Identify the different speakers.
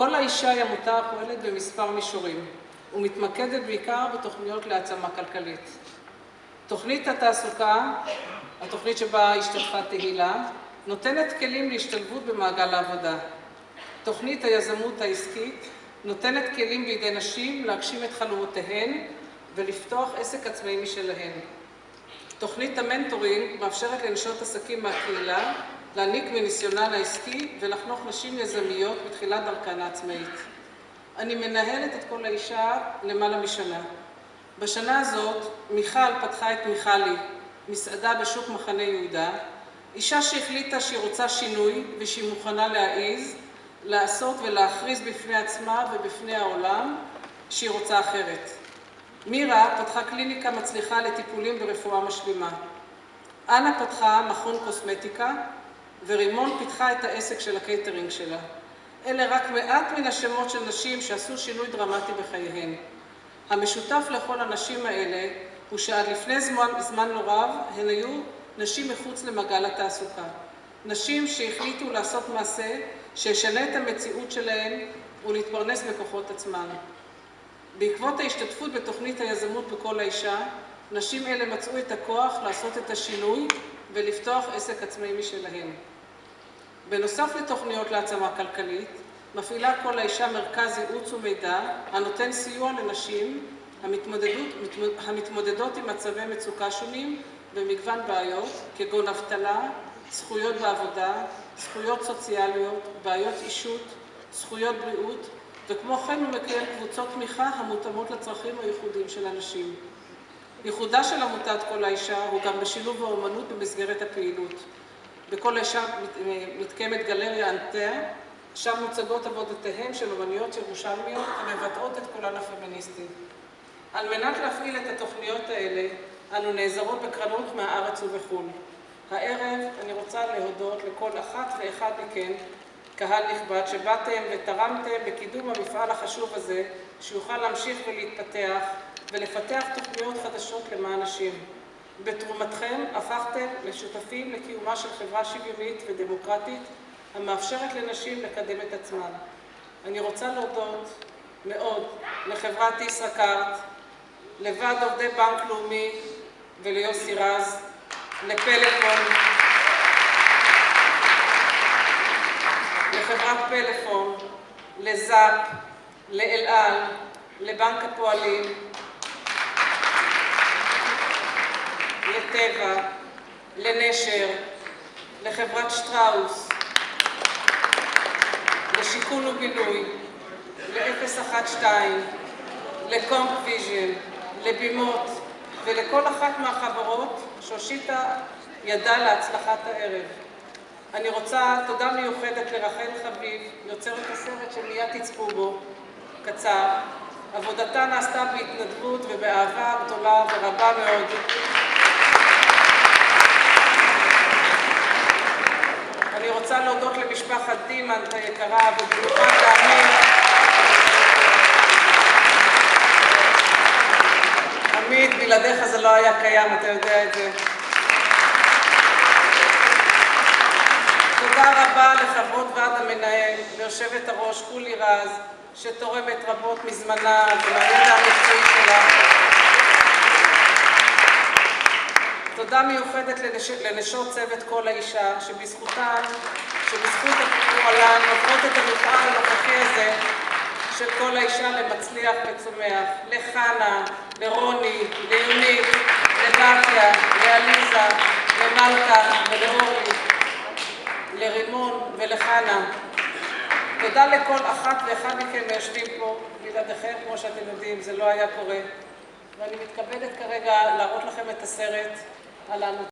Speaker 1: כל האישה היא עמותה פועלת במספר מישורים, ומתמקדת בעיקר בתוכניות להעצמה כלכלית. תוכנית התעסוקה, התוכנית שבה השתתפה תהילה, נותנת כלים להשתלבות במעגל העבודה. תוכנית היזמות העסקית נותנת כלים בידי נשים להגשים את חלומותיהן ולפתוח עסק עצמאי משלהן. תוכנית המנטורינג מאפשרת לנשות עסקים מהקהילה להעניק מניסיונן העסקי ולחנוך נשים יזמיות בתחילת דרכן העצמאית. אני מנהלת את כל האישה למעלה משנה. בשנה הזאת מיכל פתחה את מיכלי, מסעדה בשוק מחנה יהודה, אישה שהחליטה שהיא רוצה שינוי ושהיא מוכנה להעיז, לעשות ולהכריז בפני עצמה ובפני העולם שהיא רוצה אחרת. מירה פתחה קליניקה מצליחה לטיפולים ברפואה משלימה. אנה פתחה מכון קוסמטיקה, ורימון פיתחה את העסק של הקייטרינג שלה. אלה רק מעט מן השמות של נשים שעשו שינוי דרמטי בחייהן. המשותף לכל הנשים האלה הוא שעד לפני זמן לא רב הן היו נשים מחוץ למעגל התעסוקה. נשים שהחליטו לעשות מעשה שישנה את המציאות שלהן ולהתפרנס בכוחות עצמן. בעקבות ההשתתפות בתוכנית היזמות בכל האישה, נשים אלה מצאו את הכוח לעשות את השינוי ולפתוח עסק עצמאי משלהן. בנוסף לתוכניות להעצמה כלכלית, מפעילה כל האישה מרכז ייעוץ ומידע הנותן סיוע לנשים המתמודדות עם מצבי מצוקה שונים במגוון בעיות, כגון אבטלה, זכויות בעבודה, זכויות סוציאליות, בעיות אישות, זכויות בריאות, וכמו כן הוא מקיים קבוצות תמיכה המותאמות לצרכים הייחודיים של הנשים. ייחודה של עמותת כל האישה הוא גם בשילוב האומנות במסגרת הפעילות. בכל האישה מתקיימת גלריה אנטר, שם מוצגות עבודותיהן של אומניות ירושלמיות המבטאות את קולן הפמיניסטי. על מנת להפעיל את התוכניות האלה, אנו נעזרות בקרנות מהארץ ובחו"ל. הערב אני רוצה להודות לכל אחת ואחד מכן, קהל נכבד, שבאתם ותרמתם בקידום המפעל החשוב הזה, שיוכל להמשיך ולהתפתח ולפתח תוכניות חדשות למען נשים. בתרומתכם הפכתם לשותפים לקיומה של חברה שוויונית ודמוקרטית המאפשרת לנשים לקדם את עצמן. אני רוצה להודות מאוד לחברת ישראכרט, לוועד עובדי בנק לאומי וליוסי רז, לפלאפון, לחברת פלאפון, לזאפ, לאל על, לבנק הפועלים, לטבע, לנשר, לחברת שטראוס, לשיכון ובינוי, ל-012, לקומפ ויז'ן, לבימות ולכל אחת מהחברות שהושיטה ידה להצלחת הערב. אני רוצה תודה מיוחדת לרחל חביב, יוצרת הסרט שמיד תצפו בו, קצר. עבודתה נעשתה בהתנדבות ובאהבה גדולה ורבה מאוד. אני רוצה להודות למשפחת דימנט היקרה ובמיוחד לעמית. עמית, בלעדיך זה לא היה קיים, אתה יודע את זה. תודה רבה לחברות ועד המנהל, ליושבת הראש חולי רז, שתורמת רבות מזמנה ומהידע המקצועי שלה. תודה מיוחדת לנשות צוות כל האישה, שבזכות הפועלן הופכות את המפעל הנוכחי הזה של כל האישה למצליח וצומח. לחנה, לרוני, ליונית, לבקיה, לאליזה, למלכה ולאורי, לרימון ולחנה. תודה לכל אחת ואחד מכם היושבים פה, בלעדיכם, כמו שאתם יודעים, זה לא היה קורה. ואני מתכבדת כרגע להראות לכם את הסרט על העמותה.